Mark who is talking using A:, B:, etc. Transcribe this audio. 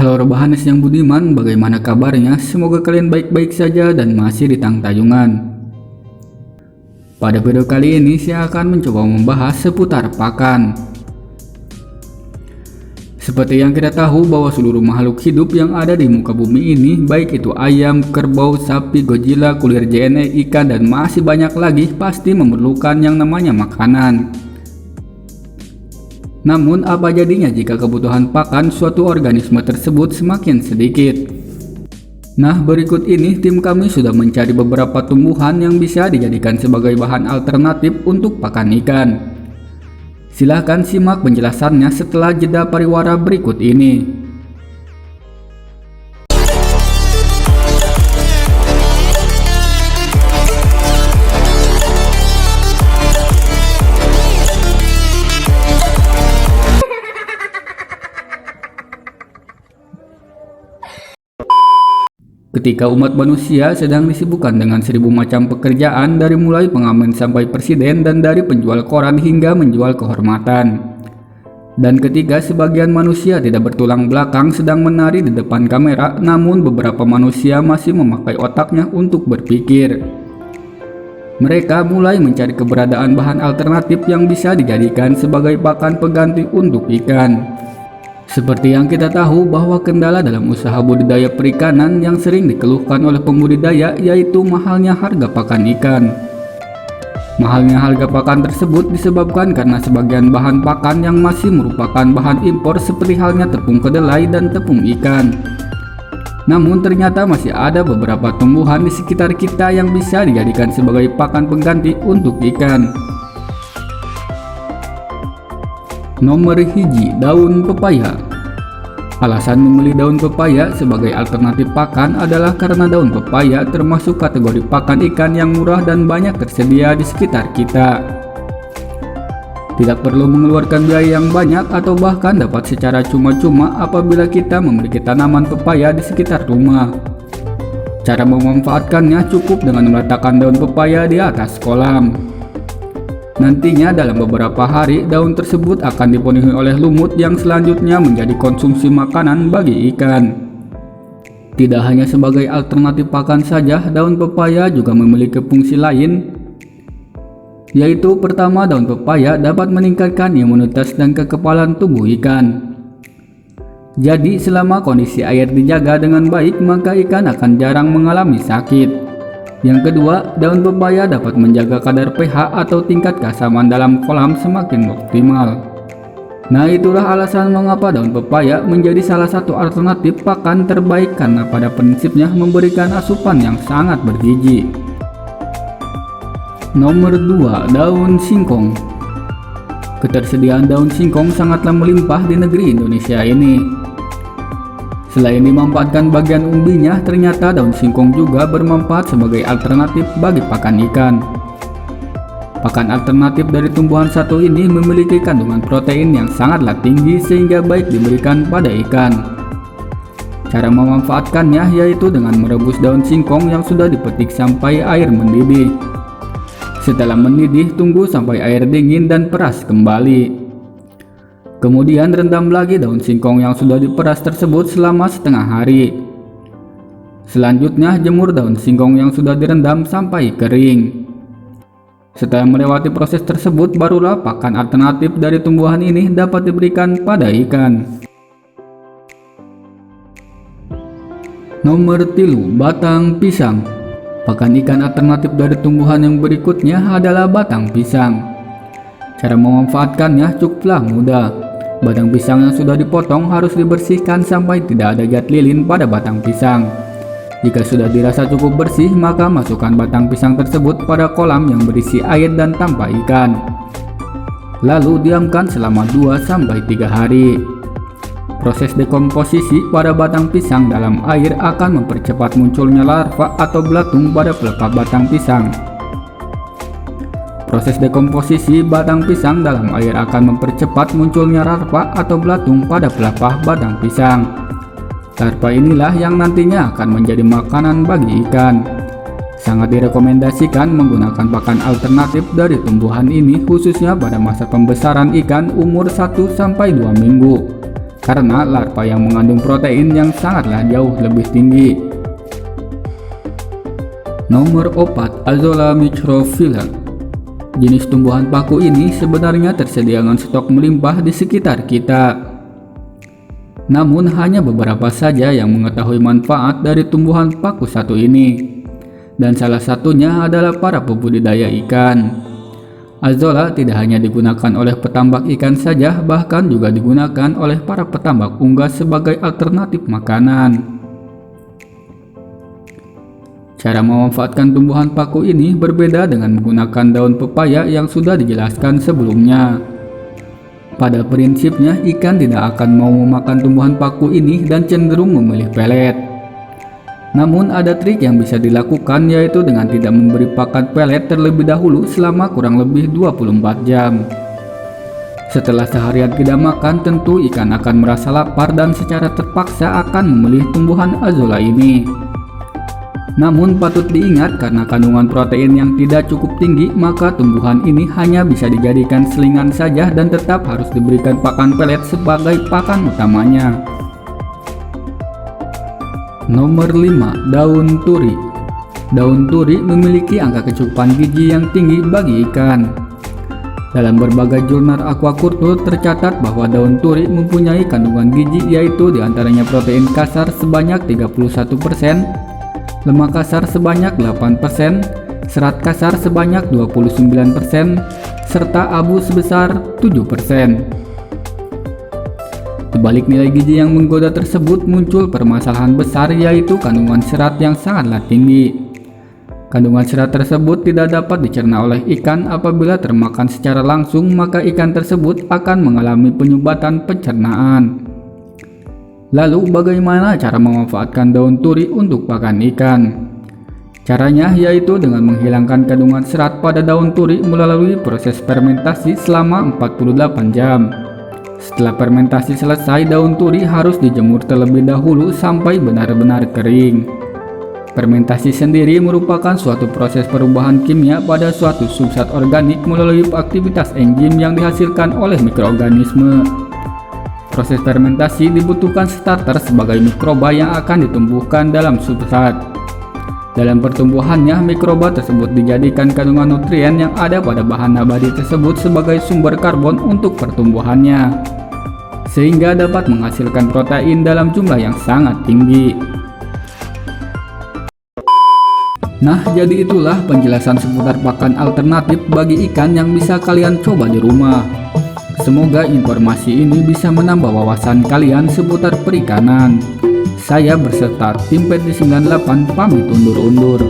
A: Halo Robahanes yang budiman, bagaimana kabarnya? Semoga kalian baik-baik saja dan masih di tayungan. Pada video kali ini saya akan mencoba membahas seputar pakan. Seperti yang kita tahu bahwa seluruh makhluk hidup yang ada di muka bumi ini, baik itu ayam, kerbau, sapi, gojila, kulir JNE, ikan, dan masih banyak lagi, pasti memerlukan yang namanya makanan. Namun apa jadinya jika kebutuhan pakan suatu organisme tersebut semakin sedikit? Nah, berikut ini tim kami sudah mencari beberapa tumbuhan yang bisa dijadikan sebagai bahan alternatif untuk pakan ikan. Silahkan simak penjelasannya setelah jeda pariwara berikut ini. Ketika umat manusia sedang disibukkan dengan 1000 macam pekerjaan, dari mulai pengamen sampai presiden, dan dari penjual koran hingga menjual kehormatan. Dan ketika sebagian manusia tidak bertulang belakang sedang menari di depan kamera, namun beberapa manusia masih memakai otaknya untuk berpikir. Mereka mulai mencari keberadaan bahan alternatif yang bisa dijadikan sebagai pakan pengganti untuk ikan. Seperti yang kita tahu bahwa kendala dalam usaha budidaya perikanan yang sering dikeluhkan oleh pembudidaya yaitu mahalnya harga pakan ikan. Mahalnya harga pakan tersebut disebabkan karena sebagian bahan pakan yang masih merupakan bahan impor seperti halnya tepung kedelai dan tepung ikan. Namun ternyata masih ada beberapa tumbuhan di sekitar kita yang bisa dijadikan sebagai pakan pengganti untuk ikan. Nomor hiji, daun pepaya. Alasan memilih daun pepaya sebagai alternatif pakan adalah karena daun pepaya termasuk kategori pakan ikan yang murah dan banyak tersedia di sekitar kita. Tidak perlu mengeluarkan biaya yang banyak atau bahkan dapat secara cuma-cuma apabila kita memiliki tanaman pepaya di sekitar rumah. Cara memanfaatkannya cukup dengan meletakkan daun pepaya di atas kolam. Nantinya dalam beberapa hari daun tersebut akan dipenuhi oleh lumut yang selanjutnya menjadi konsumsi makanan bagi ikan. Tidak hanya sebagai alternatif pakan saja, daun pepaya juga memiliki fungsi lain, yaitu pertama, daun pepaya dapat meningkatkan imunitas dan kekebalan tubuh ikan. Jadi selama kondisi air dijaga dengan baik, maka ikan akan jarang mengalami sakit. Yang kedua, daun pepaya dapat menjaga kadar pH atau tingkat keasaman dalam kolam semakin optimal. Nah, itulah alasan mengapa daun pepaya menjadi salah satu alternatif pakan terbaik, karena pada prinsipnya memberikan asupan yang sangat bergizi. Nomor 2, daun singkong. Ketersediaan daun singkong sangatlah melimpah di negeri Indonesia ini. Selain dimanfaatkan bagian umbinya, ternyata daun singkong juga bermanfaat sebagai alternatif bagi pakan ikan. Pakan alternatif dari tumbuhan satu ini memiliki kandungan protein yang sangatlah tinggi sehingga baik diberikan pada ikan. Cara memanfaatkannya yaitu dengan merebus daun singkong yang sudah dipetik sampai air mendidih. Setelah mendidih, tunggu sampai air dingin dan peras kembali. Kemudian rendam lagi daun singkong yang sudah diperas tersebut selama setengah hari. Selanjutnya jemur daun singkong yang sudah direndam sampai kering. Setelah melewati proses tersebut, barulah pakan alternatif dari tumbuhan ini dapat diberikan pada ikan. Nomor 3, batang pisang. Pakan ikan alternatif dari tumbuhan yang berikutnya adalah batang pisang. Cara memanfaatkannya cukuplah mudah. Batang pisang yang sudah dipotong harus dibersihkan sampai tidak ada zat lilin pada batang pisang. Jika sudah dirasa cukup bersih, maka masukkan batang pisang tersebut pada kolam yang berisi air dan tanpa ikan. Lalu diamkan selama 2-3 hari. Proses dekomposisi pada batang pisang dalam air akan mempercepat munculnya larva atau belatung pada pelepah batang pisang. Proses dekomposisi batang pisang dalam air akan mempercepat munculnya larva atau belatung pada pelepah batang pisang. Larva inilah yang nantinya akan menjadi makanan bagi ikan. Sangat direkomendasikan menggunakan pakan alternatif dari tumbuhan ini khususnya pada masa pembesaran ikan umur 1-2 minggu. karena larva yang mengandung protein yang sangatlah jauh lebih tinggi. Nomor 4. Azolla microphylla. Jenis tumbuhan paku ini sebenarnya tersedia dengan stok melimpah di sekitar kita. Namun hanya beberapa saja yang mengetahui manfaat dari tumbuhan paku satu ini. Dan salah satunya adalah para pembudidaya ikan. Azolla tidak hanya digunakan oleh petambak ikan saja, bahkan juga digunakan oleh para petambak unggas sebagai alternatif makanan. Cara memanfaatkan tumbuhan paku ini berbeda dengan menggunakan daun pepaya yang sudah dijelaskan sebelumnya. Pada prinsipnya, ikan tidak akan mau memakan tumbuhan paku ini dan cenderung memilih pelet. Namun ada trik yang bisa dilakukan, yaitu dengan tidak memberi pakan pelet terlebih dahulu selama kurang lebih 24 jam. Setelah seharian tidak makan, tentu ikan akan merasa lapar dan secara terpaksa akan memilih tumbuhan Azolla ini. Namun patut diingat, karena kandungan protein yang tidak cukup tinggi, maka tumbuhan ini hanya bisa dijadikan selingan saja dan tetap harus diberikan pakan pelet sebagai pakan utamanya. Nomor 5. Daun turi. Daun turi memiliki angka kecukupan gizi yang tinggi bagi ikan. Dalam berbagai jurnal aquaculture tercatat bahwa daun turi mempunyai kandungan gizi, yaitu diantaranya protein kasar sebanyak 31%, lemak kasar sebanyak 8%, serat kasar sebanyak 29%, serta abu sebesar 7%. Di balik nilai gizi yang menggoda tersebut muncul permasalahan besar, yaitu kandungan serat yang sangatlah tinggi. Kandungan serat tersebut tidak dapat dicerna oleh ikan. Apabila termakan secara langsung, maka ikan tersebut akan mengalami penyumbatan pencernaan. Lalu bagaimana cara memanfaatkan daun turi untuk pakan ikan? Caranya yaitu dengan menghilangkan kandungan serat pada daun turi melalui proses fermentasi selama 48 jam. Setelah fermentasi selesai, daun turi harus dijemur terlebih dahulu sampai benar-benar kering. Fermentasi sendiri merupakan suatu proses perubahan kimia pada suatu substrat organik melalui aktivitas enzim yang dihasilkan oleh mikroorganisme. Proses fermentasi dibutuhkan starter sebagai mikroba yang akan ditumbuhkan dalam substrat. Dalam pertumbuhannya, mikroba tersebut dijadikan kandungan nutrien yang ada pada bahan nabati tersebut sebagai sumber karbon untuk pertumbuhannya, sehingga dapat menghasilkan protein dalam jumlah yang sangat tinggi. Nah, jadi itulah penjelasan seputar pakan alternatif bagi ikan yang bisa kalian coba di rumah. Semoga informasi ini bisa menambah wawasan kalian seputar perikanan. Saya berserta tim Pet98 pamit undur-undur.